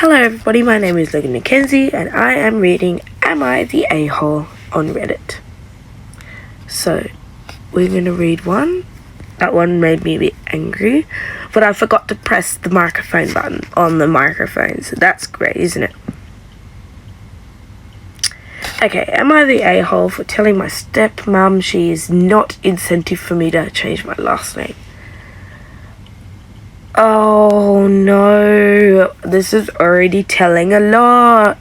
Hello everybody, my name is Logan Mackenzie and I am reading Am I the A-Hole on Reddit. So, we're going to read one. That one made me a bit angry, but I forgot to press the microphone button on the microphone, so that's great, isn't it? Okay, am I the a-hole for telling my stepmom she is not incentive for me to change my last name? Oh no, this is already telling a lot.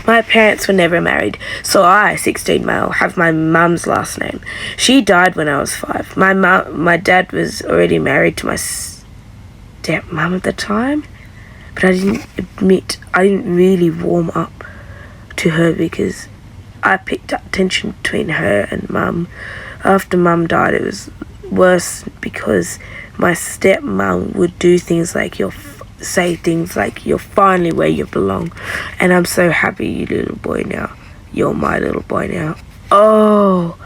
My parents were never married, so I, 16 male, have my mum's last name. She died when I was 5. My dad was already married to my stepmom at the time, but I didn't really warm up to her because I picked up tension between her and mum. After mum died, it was worse because my stepmom would do things like say things like you're finally where you belong, and I'm so happy you little boy now. You're my little boy now. Oh,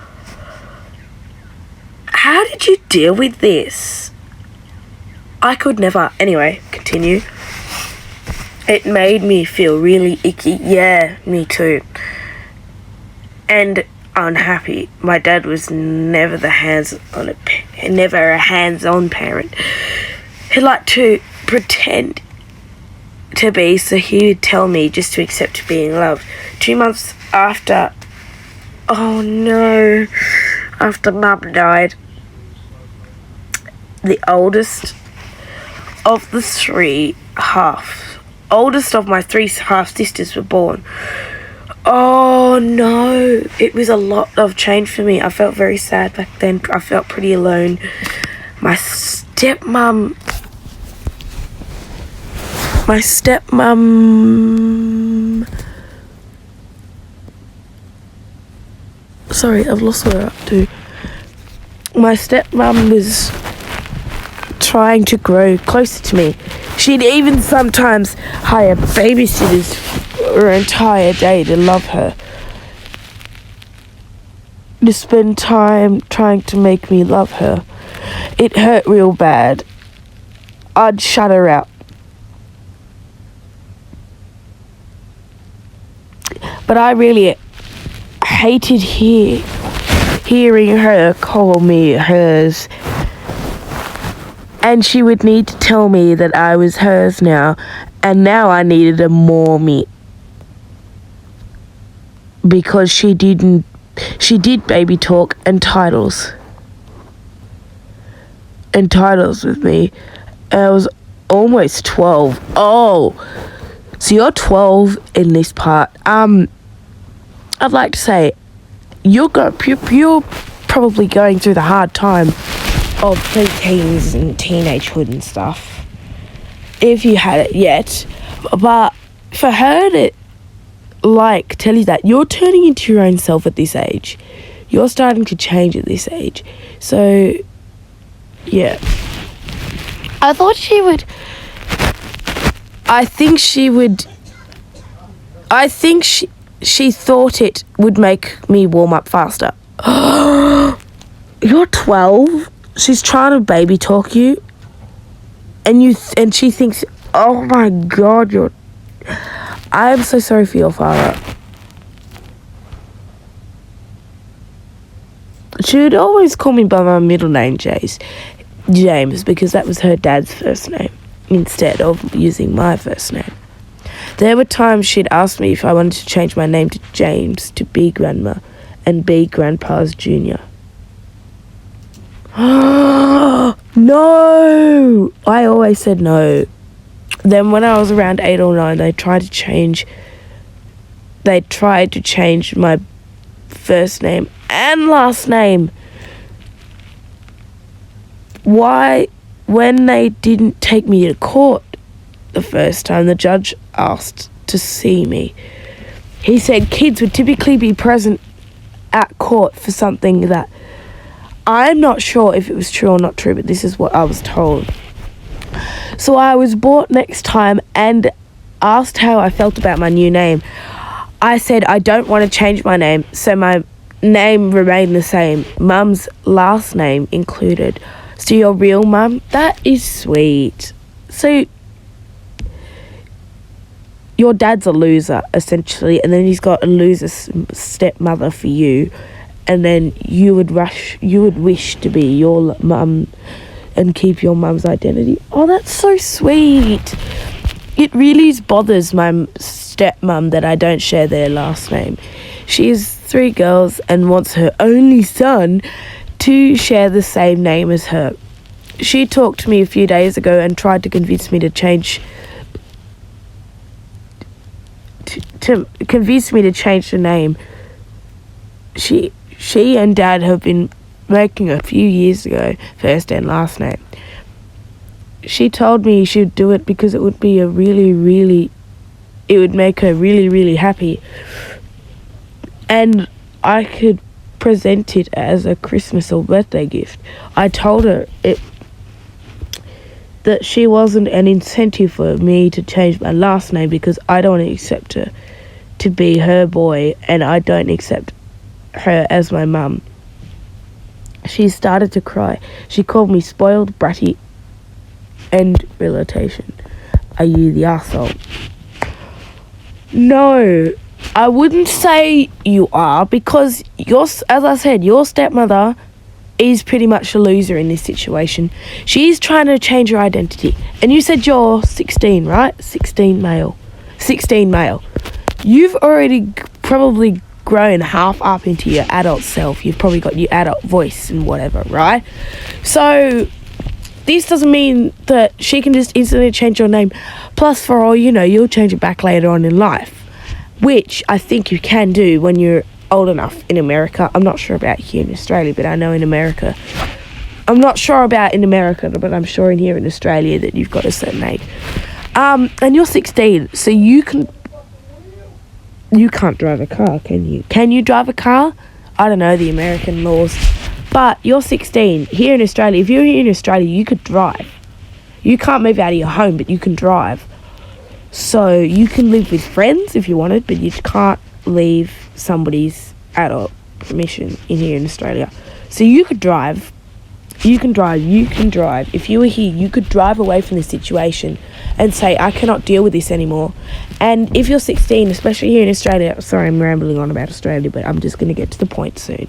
how did you deal with this? I could never. Anyway, continue. It made me feel really icky. Yeah, me too. And unhappy. My dad was never a hands-on parent. He liked to pretend to be, so he would tell me just to accept being loved. 2 months after, after mum died, the oldest of my 3 half sisters were born. Oh no, it was a lot of change for me. I felt very sad back then. I felt pretty alone. My stepmom, sorry, I've lost where I'm up to. My stepmom was trying to grow closer to me. She'd even sometimes hire babysitters for an entire day to love her, to spend time trying to make me love her. It hurt real bad. I'd shut her out. But I really hated hearing her call me hers. And she would need to tell me that I was hers now, and now I needed a more me. Because she did baby talk and titles with me. And I was almost 12. Oh, so you're 12 in this part. I'd like to say you're probably going through the hard time of preteens and teenagehood and stuff, if you had it yet. But for her to tell you that you're turning into your own self at this age, you're starting to change at this age. So yeah, I thought she would. I think she thought it would make me warm up faster. You're 12. She's trying to baby talk you, and she thinks, oh my God, I am so sorry for your father. She would always call me by my middle name, James, because that was her dad's first name, instead of using my first name. There were times she'd ask me if I wanted to change my name to James to be grandma and be grandpa's junior. No! I always said no. Then when I was around 8 or 9, they tried to change my first name and last name. Why? When they didn't take me to court the first time, the judge asked to see me. He said kids would typically be present at court for something that I'm not sure if it was true or not true, but this is what I was told. So I was brought next time and asked how I felt about my new name. I said I don't want to change my name, so my name remained the same. Mum's last name included. So your real mum? That is sweet. So your dad's a loser, essentially, and then he's got a loser stepmother for you, and then you would wish to be your mum and keep your mum's identity. Oh, that's so sweet. It really bothers my stepmum that I don't share their last name. She has 3 girls and wants her only son to share the same name as her. She talked to me a few days ago and tried to convince me to change the name. She and Dad have been making a few years ago first and last name. She told me she would do it because it would be it would make her really, really happy. And I could present it as a Christmas or birthday gift. I told her that she wasn't an incentive for me to change my last name because I don't accept her to be her boy and I don't accept her as my mum. She started to cry. She called me spoiled, bratty, and realization. Are you the arsehole? No, I wouldn't say you are because as I said, your stepmother is pretty much a loser in this situation. She's trying to change her identity. And you said you're 16, right? 16 male. You've already probably grown half up into your adult self. You've probably got your adult voice and whatever, right? So this doesn't mean that she can just instantly change your name. Plus, for all you know, you'll change it back later on in life, which I think you can do when you're old enough in America. I'm not sure about here in Australia, but I know in America. I'm not sure about in America, but I'm sure in here in Australia that you've got a certain age. And you're 16, so you can't drive a car, can you? Can you drive a car? I don't know the American laws. But you're 16. Here in Australia, if you're here in Australia, you could drive. You can't move out of your home, but you can drive. So you can live with friends if you wanted, but you can't leave somebody's adult permission in here in Australia. So you could drive. You can drive. If you were here, you could drive away from the situation and say, I cannot deal with this anymore. And if you're 16, especially here in Australia, sorry, I'm rambling on about Australia, but I'm just going to get to the point soon.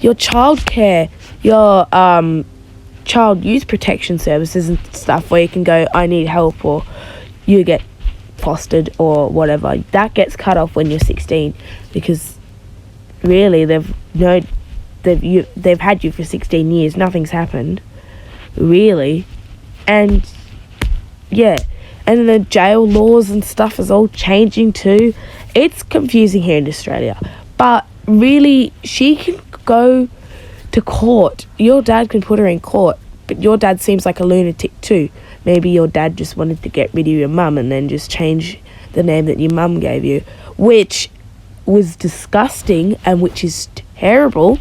Your childcare, your child youth protection services and stuff where you can go, I need help, or you get fostered or whatever, that gets cut off when you're 16 because really they've had you for 16 years, nothing's happened really. And yeah, and the jail laws and stuff is all changing too. It's confusing here in Australia, but really she can go to court. Your dad can put her in court, but your dad seems like a lunatic too. Maybe your dad just wanted to get rid of your mum and then just change the name that your mum gave you, which was disgusting and which is terrible.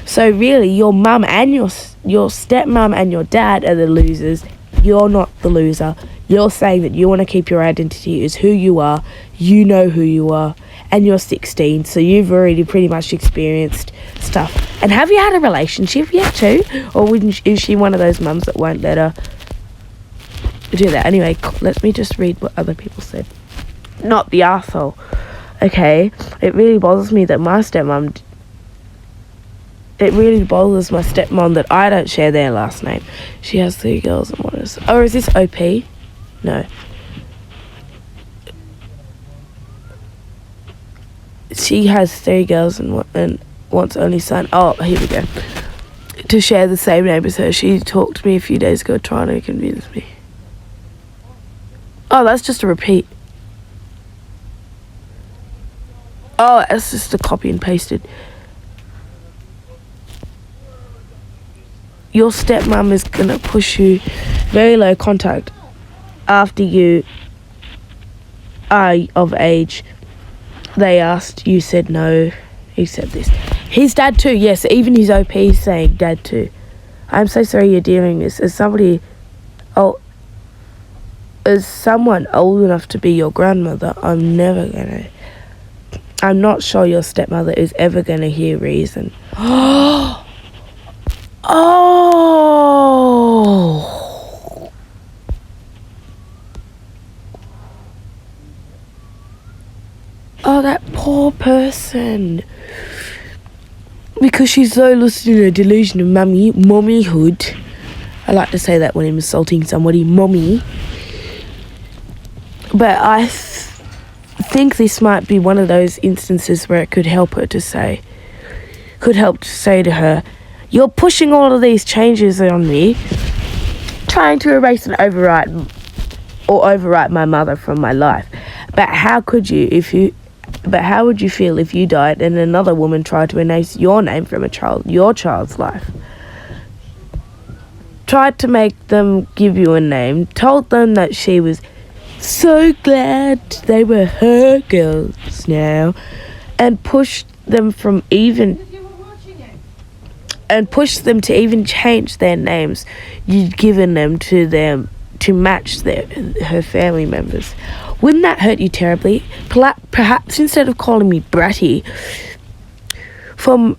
So really, your mum and your stepmom and your dad are the losers. You're not the loser. You're saying that you want to keep your identity as who you are. You know who you are. And you're 16, so you've already pretty much experienced stuff. And have you had a relationship yet too? Or is she one of those mums that won't let her do that? Anyway, let me just read what other people said. Not the arsehole. Okay, it really bothers me that my stepmom... It really bothers my stepmom that I don't share their last name. She has 3 girls and one is... Oh, is this OP? No. She has 3 girls and wants only son. Oh, here we go. To share the same name as her. She talked to me a few days ago trying to convince me. Oh, that's just a repeat. Oh, that's just a copy and pasted. Your stepmom is going to push you very low contact after you are of age. They asked, you said no, he said this. His dad too, yes, even his OP is saying dad too. I'm so sorry you're dealing this. As someone old enough to be your grandmother, I'm not sure your stepmother is ever going to hear reason. Oh! Oh, that poor person. Because she's so lost in a delusion of mommyhood. I like to say that when I'm insulting somebody, mommy. But I think this might be one of those instances where it could help to say to her, you're pushing all of these changes on me, trying to erase and overwrite my mother from my life. But how would you feel if you died and another woman tried to erase your name from your child's life? Tried to make them give you a name, told them that she was so glad they were her girls now, and pushed them to even change their names you'd given them to match her family members. Wouldn't that hurt you terribly? Perhaps instead of calling me bratty for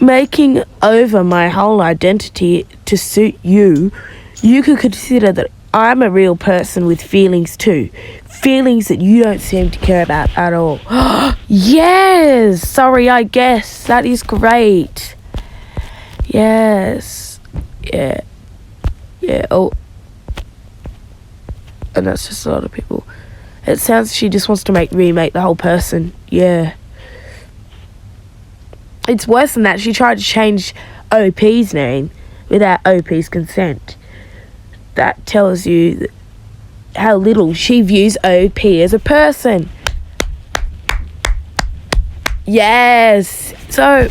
making over my whole identity to suit you, you could consider that I'm a real person with feelings too. Feelings that you don't seem to care about at all. Yes! Sorry, I guess. That is great. Yes. Yeah. Oh. And that's just a lot of people. It sounds she just wants to remake the whole person. Yeah. It's worse than that. She tried to change OP's name without OP's consent. That tells you how little she views OP as a person. Yes. So,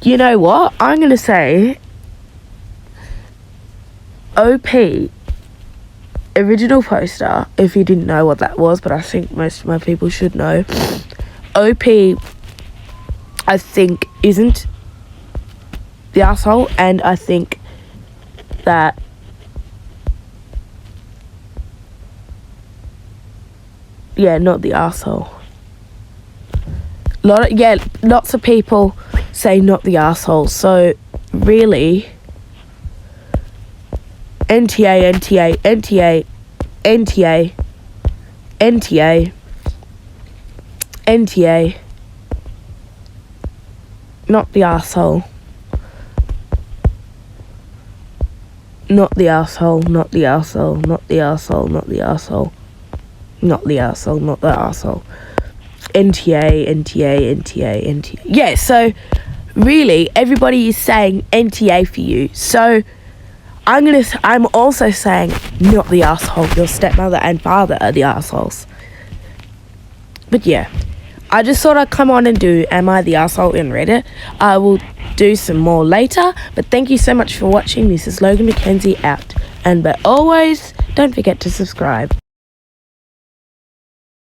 you know what? I'm going to say OP, original poster, if you didn't know what that was, but I think most of my people should know. OP, I think, isn't the asshole, and I think that not the asshole. Lots of people say not the asshole. So really, NTA, not the asshole. Not the asshole, not the asshole, not the asshole, not the asshole. Not the asshole, not the asshole. NTA. Yeah, so really everybody is saying NTA for you. So I'm also saying not the asshole. Your stepmother and father are the assholes. But yeah, I just thought I'd come on and do Am I the Asshole in Reddit. I will do some more later, but thank you so much for watching. This is Logan Mackenzie out, and but always don't forget to subscribe.